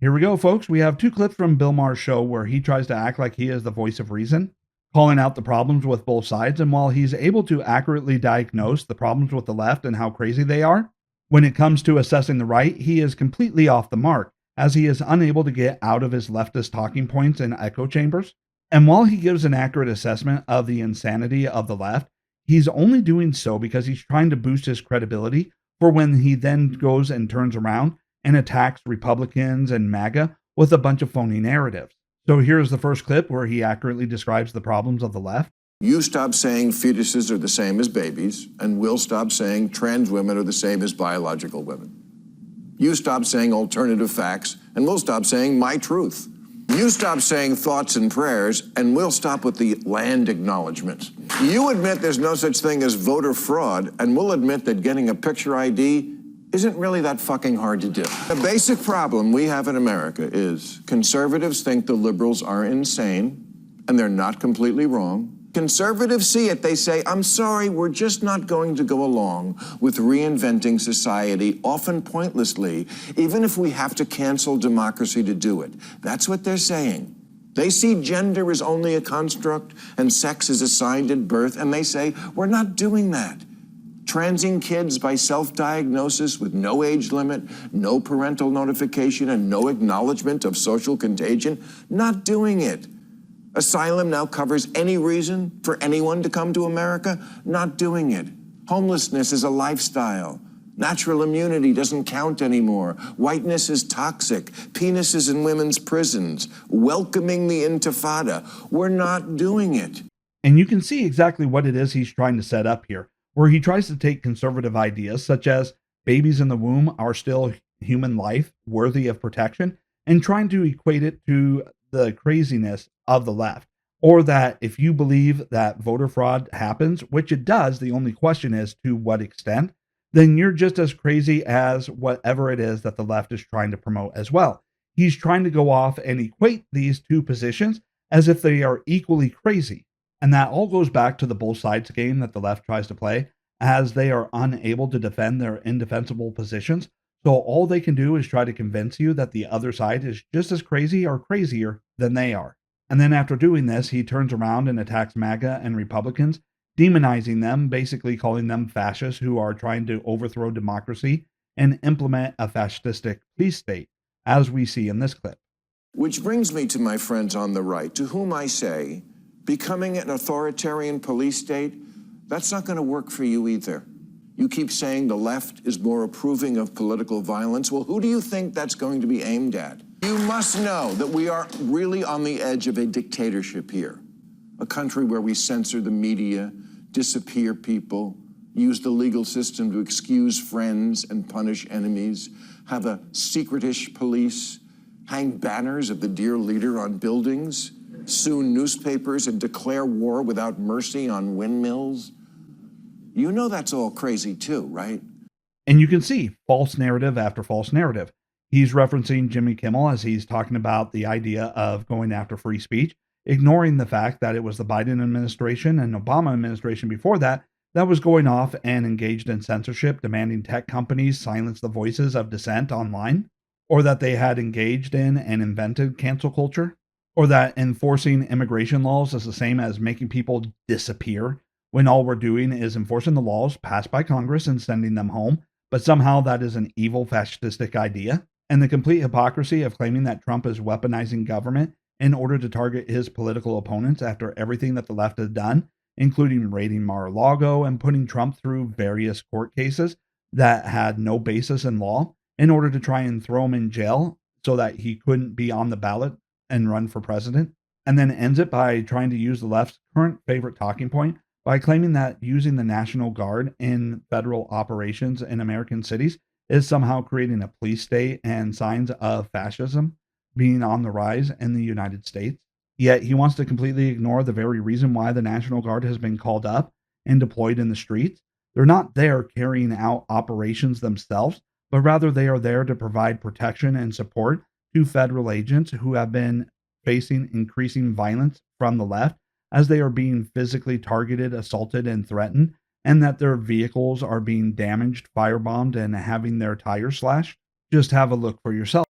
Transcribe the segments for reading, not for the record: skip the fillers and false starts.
Here we go, folks. We have two clips from Bill Maher's show where he tries to act like he is the voice of reason, calling out the problems with both sides. And while he's able to accurately diagnose the problems with the left and how crazy they are, when it comes to assessing the right, he is completely off the mark, as he is unable to get out of his leftist talking points and echo chambers. And while he gives an accurate assessment of the insanity of the left, he's only doing so because he's trying to boost his credibility for when he then goes and turns around and attacks Republicans and MAGA with a bunch of phony narratives. So here's the first clip where he accurately describes the problems of the left. You stop saying fetuses are the same as babies, and we'll stop saying trans women are the same as biological women. You stop saying alternative facts, and we'll stop saying my truth. You stop saying thoughts and prayers, and we'll stop with the land acknowledgments. You admit there's no such thing as voter fraud, and we'll admit that getting a picture ID isn't really that fucking hard to do. The basic problem we have in America is conservatives think the liberals are insane, and they're not completely wrong. Conservatives see it, they say, I'm sorry, we're just not going to go along with reinventing society, often pointlessly, even if we have to cancel democracy to do it. That's what they're saying. They see gender as only a construct and sex as assigned at birth, and they say, we're not doing that. Transing kids by self-diagnosis with no age limit, no parental notification, and no acknowledgement of social contagion, not doing it. Asylum now covers any reason for anyone to come to America, not doing it. Homelessness is a lifestyle. Natural immunity doesn't count anymore. Whiteness is toxic. Penises in women's prisons. Welcoming the intifada. We're not doing it. And you can see exactly what it is he's trying to set up here, where he tries to take conservative ideas such as babies in the womb are still human life worthy of protection, and trying to equate it to the craziness of the left, or that if you believe that voter fraud happens, which it does, the only question is to what extent, then you're just as crazy as whatever it is that the left is trying to promote as well. He's trying to go off and equate these two positions as if they are equally crazy. And that all goes back to the both sides game that the left tries to play, as they are unable to defend their indefensible positions. So all they can do is try to convince you that the other side is just as crazy or crazier than they are. And then after doing this, he turns around and attacks MAGA and Republicans, demonizing them, basically calling them fascists who are trying to overthrow democracy and implement a fascistic police state, as we see in this clip. Which brings me to my friends on the right, to whom I say, becoming an authoritarian police state, that's not going to work for you either. You keep saying the left is more approving of political violence. Well, who do you think that's going to be aimed at? You must know that we are really on the edge of a dictatorship here. A country where we censor the media, disappear people, use the legal system to excuse friends and punish enemies, have a secretish police, hang banners of the dear leader on buildings, sue newspapers, and declare war without mercy on windmills. You know that's all crazy too, right? And you can see false narrative after false narrative. He's referencing Jimmy Kimmel as he's talking about the idea of going after free speech, ignoring the fact that it was the Biden administration and Obama administration before that that was going off and engaged in censorship, demanding tech companies silence the voices of dissent online, or that they had engaged in and invented cancel culture, or that enforcing immigration laws is the same as making people disappear, when all we're doing is enforcing the laws passed by Congress and sending them home, but somehow that is an evil fascistic idea, and the complete hypocrisy of claiming that Trump is weaponizing government in order to target his political opponents after everything that the left has done, including raiding Mar-a-Lago and putting Trump through various court cases that had no basis in law in order to try and throw him in jail so that he couldn't be on the ballot and run for president, and then ends it by trying to use the left's current favorite talking point by claiming that using the National Guard in federal operations in American cities is somehow creating a police state and signs of fascism being on the rise in the United States. Yet he wants to completely ignore the very reason why the National Guard has been called up and deployed in the streets. They're not there carrying out operations themselves, but rather they are there to provide protection and support to federal agents who have been facing increasing violence from the left as they are being physically targeted, assaulted, and threatened, and that their vehicles are being damaged, firebombed, and having their tires slashed. Just have a look for yourself.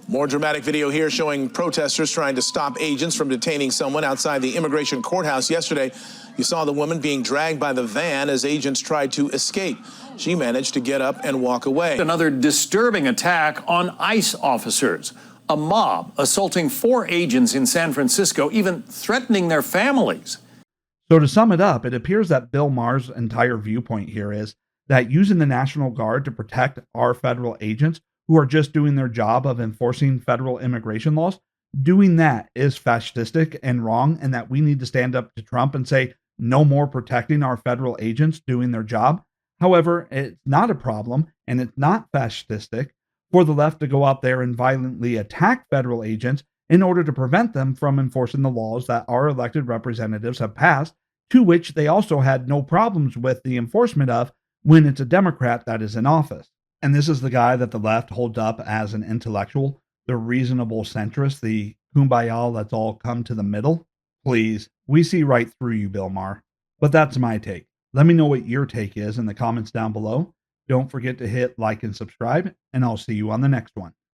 More dramatic video here showing protesters trying to stop agents from detaining someone outside the immigration courthouse yesterday. You saw the woman being dragged by the van as agents tried to escape. She managed to get up and walk away. Another disturbing attack on ICE officers. A mob assaulting 4 agents in San Francisco, even threatening their families. So to sum it up, it appears that Bill Maher's entire viewpoint here is that using the National Guard to protect our federal agents who are just doing their job of enforcing federal immigration laws, doing that is fascistic and wrong, and that we need to stand up to Trump and say, no more protecting our federal agents doing their job. However, it's not a problem, and it's not fascistic for the left to go out there and violently attack federal agents in order to prevent them from enforcing the laws that our elected representatives have passed, to which they also had no problems with the enforcement of when it's a Democrat that is in office. And this is the guy that the left holds up as an intellectual, the reasonable centrist, the kumbaya, let's all come to the middle. Please, we see right through you, Bill Maher. But that's my take. Let me know what your take is in the comments down below. Don't forget to hit like and subscribe, and I'll see you on the next one.